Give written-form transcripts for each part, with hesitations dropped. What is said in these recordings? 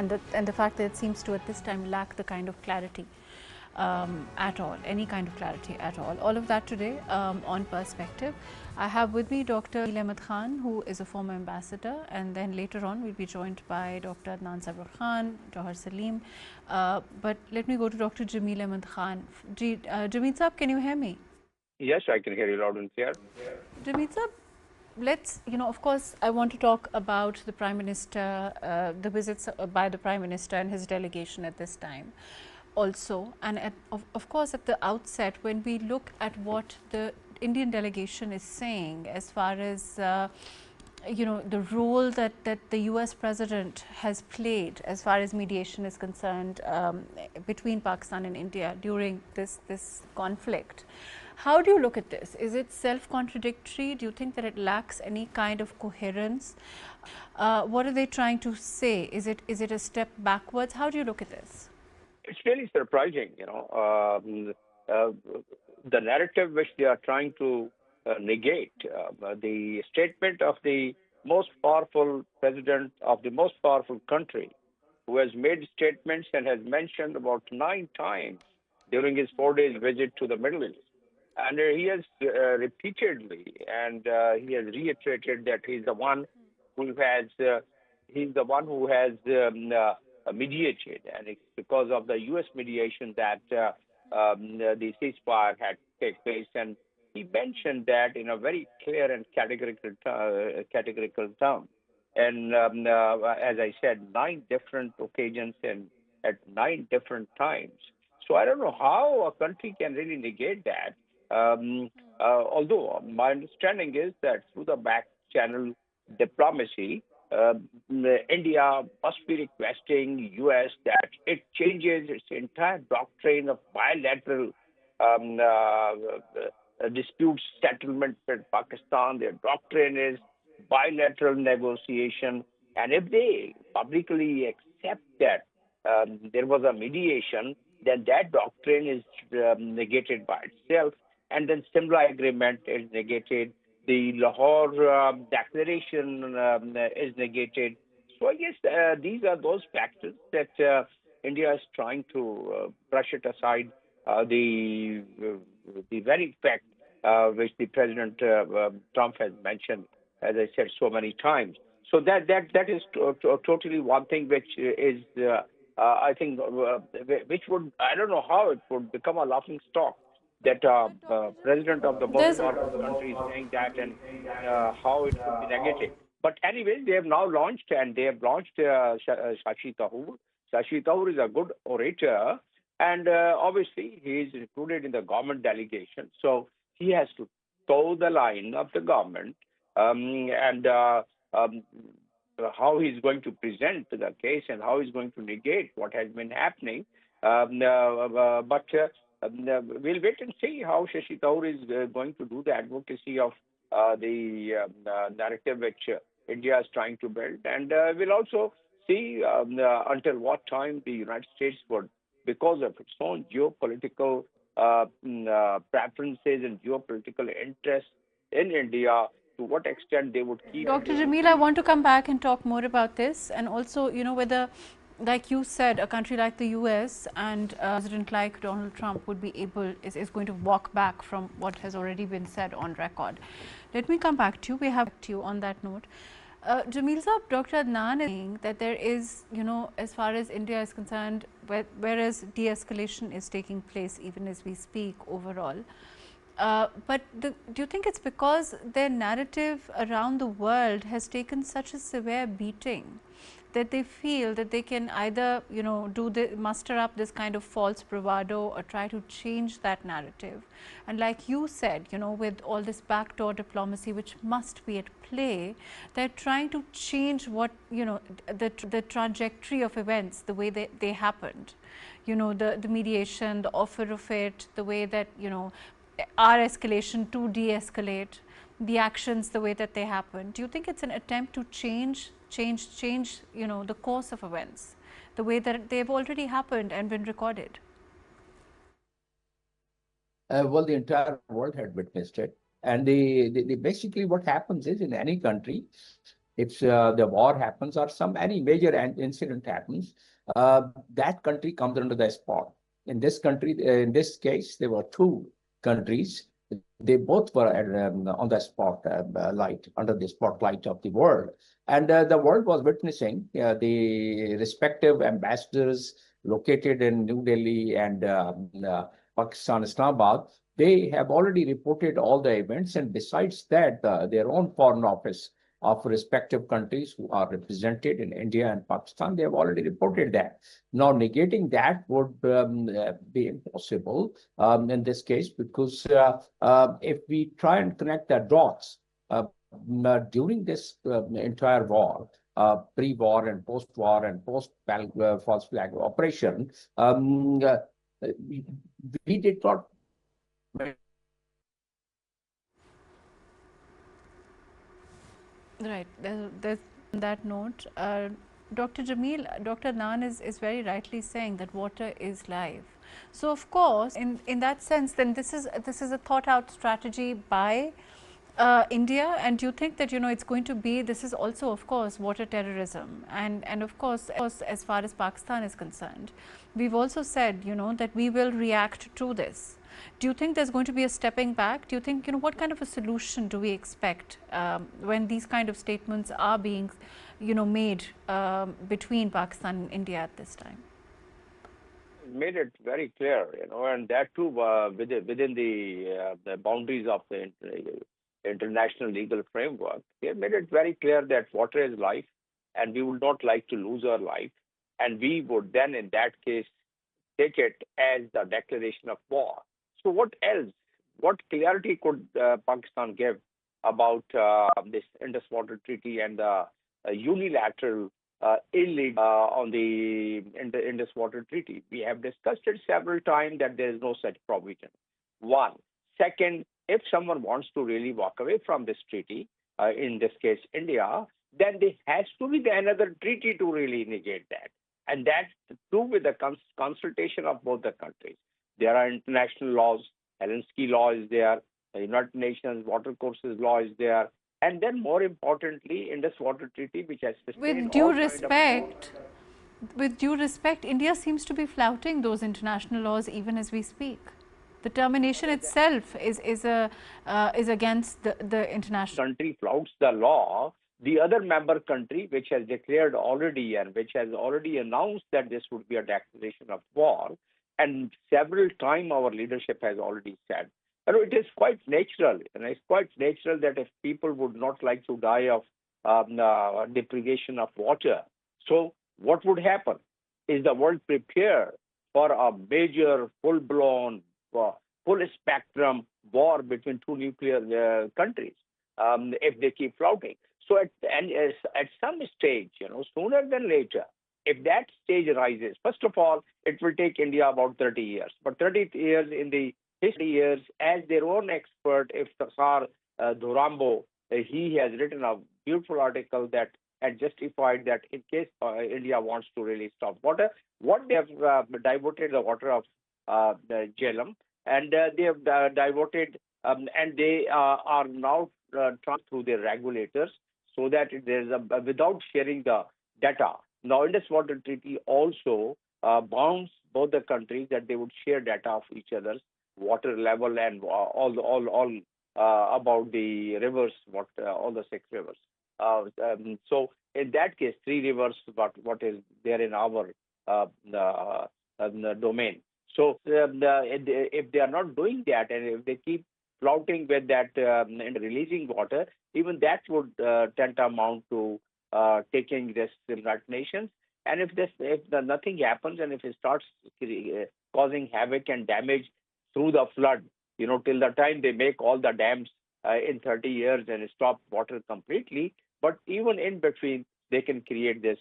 and the fact that it seems to at this time lack the kind of clarity at all, any kind of clarity at all. All of that today on Perspective. I have with me Dr. Jamil Ahmed Khan, who is a former ambassador, and then later on we'll be joined by Dr. Adnan Sabra Khan, Johar Salim. But let me go to Dr. Jamil Ahmed Khan. Jamil Saab, can you hear me? Yes, I can hear you loud and clear. Jamil Saab, let's, of course, I want to talk about the Prime Minister, the visits by the Prime Minister and his delegation at this time also. And of course, at the outset, when we look at what the Indian delegation is saying as far as the role that the US president has played as far as mediation is concerned between Pakistan and India during this conflict. How do you look at this? Is it self-contradictory? Do you think that it lacks any kind of coherence? What are they trying to say? Is it a step backwards? How do you look at this? It's really surprising, the narrative which they are trying to negate. The statement of the most powerful president of the most powerful country, who has made statements and has mentioned about 9 times during his 4 days visit to the Middle East. And he has repeatedly and he has reiterated that he's the one who has mediated, and it's because of the U.S. mediation that the ceasefire had taken place. And he mentioned that in a very clear and categorical term. And as I said, 9 different occasions and at 9 different times. So I don't know how a country can really negate that. Although my understanding is that through the back channel diplomacy, uh, India must be requesting U.S. that it changes its entire doctrine of bilateral dispute settlement with Pakistan. Their doctrine is bilateral negotiation, and if they publicly accept that there was a mediation, then that doctrine is negated by itself, and then similar agreement is negated. The Lahore Declaration is negated. So I guess these are those factors that India is trying to brush it aside. The very fact which the President Trump has mentioned, as I said so many times. So that is totally one thing which is I think which would, I don't know how it would become a laughing stock, that president of the most powerful country is saying that, and how it could be negative. But anyway, they have now launched, and they have launched Shashi Kapoor. Shashi Kapoor is a good orator, and obviously he is included in the government delegation. So he has to toe the line of the government, and how he's going to present the case and how he's going to negate what has been happening. But we'll wait and see how Shashi Kaur is going to do the advocacy of the narrative which India is trying to build. And we'll also see until what time the United States would, because of its own geopolitical preferences and geopolitical interests in India, to what extent they would keep. Dr. Jamil, I want to come back and talk more about this, and also, whether, like you said, a country like the US and a president like Donald Trump would be is going to walk back from what has already been said on record. Let me come back to you. We have to you on that note. Jamil Saab, Dr. Adnan is saying that there is, as far as India is concerned, whereas de-escalation is taking place even as we speak overall. But do you think it's because their narrative around the world has taken such a severe beating that they feel that they can either, muster up this kind of false bravado or try to change that narrative? And like you said, with all this backdoor diplomacy which must be at play, they're trying to change what, the trajectory of events, the way they happened. The mediation, the offer of it, the way that, our escalation to de-escalate, the actions the way that they happen. Do you think it's an attempt to change the course of events, the way that they've already happened and been recorded? Well, the entire world had witnessed it. And basically what happens is, in any country, If the war happens or any major incident happens, that country comes under the spot. In this case, there were two countries. They both were on the spot light, under the spotlight of the world. And the world was witnessing the respective ambassadors located in New Delhi and Pakistan, Islamabad. They have already reported all the events. And besides that, their own foreign office of respective countries who are represented in India and Pakistan, they have already reported that. Now, negating that would be impossible in this case, because if we try and connect the dots during this entire war, pre-war and post-war and post-false flag operation, we did not. Right. There's on that note, Dr. Jamil, Dr. Nan is very rightly saying that water is life. So of course, in that sense, then this is a thought out strategy by India. And do you think that it's going to be, this is also of course water terrorism, and of course as far as Pakistan is concerned, we've also said that we will react to this. Do you think there's going to be a stepping back? Do you think, what kind of a solution do we expect when these kind of statements are being, made between Pakistan and India at this time? Made it very clear, and that too within the boundaries of the international legal framework. They have made it very clear that water is life, and we would not like to lose our life, and we would then, in that case, take it as the declaration of war. So what else? What clarity could Pakistan give about this Indus Water Treaty and the unilateral illegal on the Indus Water Treaty? We have discussed it several times that there is no such provision. One. Second, if someone wants to really walk away from this treaty, in this case India, then there has to be another treaty to really negate that. And that's true with the consultation of both the countries. There are international laws, Helsinki law is there, the United Nations Water Courses law is there, and then more importantly, Indus Water Treaty, which has sustained With due all respect, with due respect, India seems to be flouting those international laws even as we speak. The termination itself is against the international. Country flouts the law, the other member country, which has declared already and which has already announced that this would be a declaration of war, and several times our leadership has already said, it is quite natural, and it's quite natural that if people would not like to die of deprivation of water, so what would happen? Is the world prepared for a major, full-blown, full-spectrum war between two nuclear countries if they keep flouting? So at some stage, sooner than later, if that stage arises, first of all, it will take India about 30 years. But 30 years in the history years, as their own expert, if Sar Dhurambo, he has written a beautiful article that had justified that in case India wants to really stop water, what they have diverted the water of the Jhelum, and they have diverted, and they are now trying through their regulators so that there is without sharing the data. Now, Indus Water Treaty also bounds both the countries that they would share data of each other's water level and all about the rivers, all the 6 rivers. So in that case, 3 rivers, what is there in our domain. So if they are not doing that, and if they keep flouting with that and releasing water, even that would tantamount to taking this United Nations. And if nothing happens, and if it starts causing havoc and damage through the flood, till the time they make all the dams in 30 years and stop water completely, but even in between, they can create this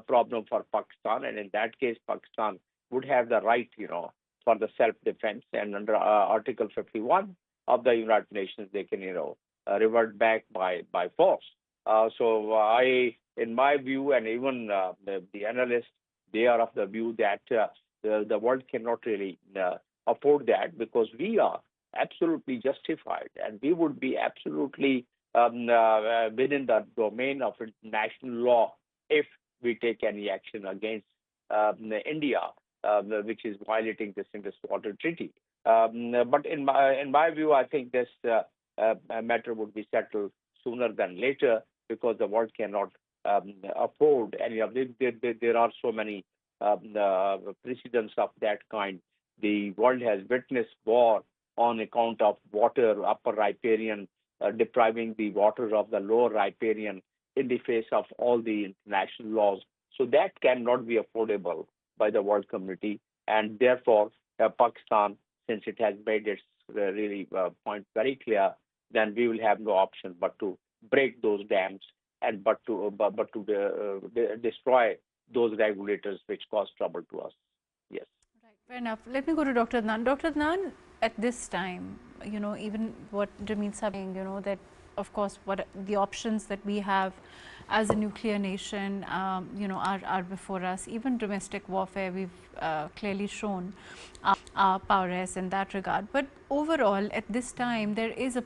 problem for Pakistan. And in that case, Pakistan would have the right, for the self-defense. And under Article 51 of the United Nations, they can, revert back by force. So in my view, and even the analysts, they are of the view that the world cannot really afford that, because we are absolutely justified, and we would be absolutely within the domain of international law if we take any action against India, which is violating this Indus Water Treaty. But in my view, I think this matter would be settled sooner than later because the world cannot afford any of this. There are so many precedents of that kind. The world has witnessed war on account of water, upper riparian, depriving the water of the lower riparian in the face of all the international laws. So that cannot be affordable by the world community. And therefore, Pakistan, since it has made its really point very clear, then we will have no option but to break those dams and but to destroy those regulators which cause trouble to us. Yes. Right, fair enough. Let me go to Dr. Adnan. Dr. Adnan, at this time, even what Jamil is saying, that of course what the options that we have as a nuclear nation, are before us. Even domestic warfare, we've clearly shown our prowess in that regard. But overall, at this time, there is a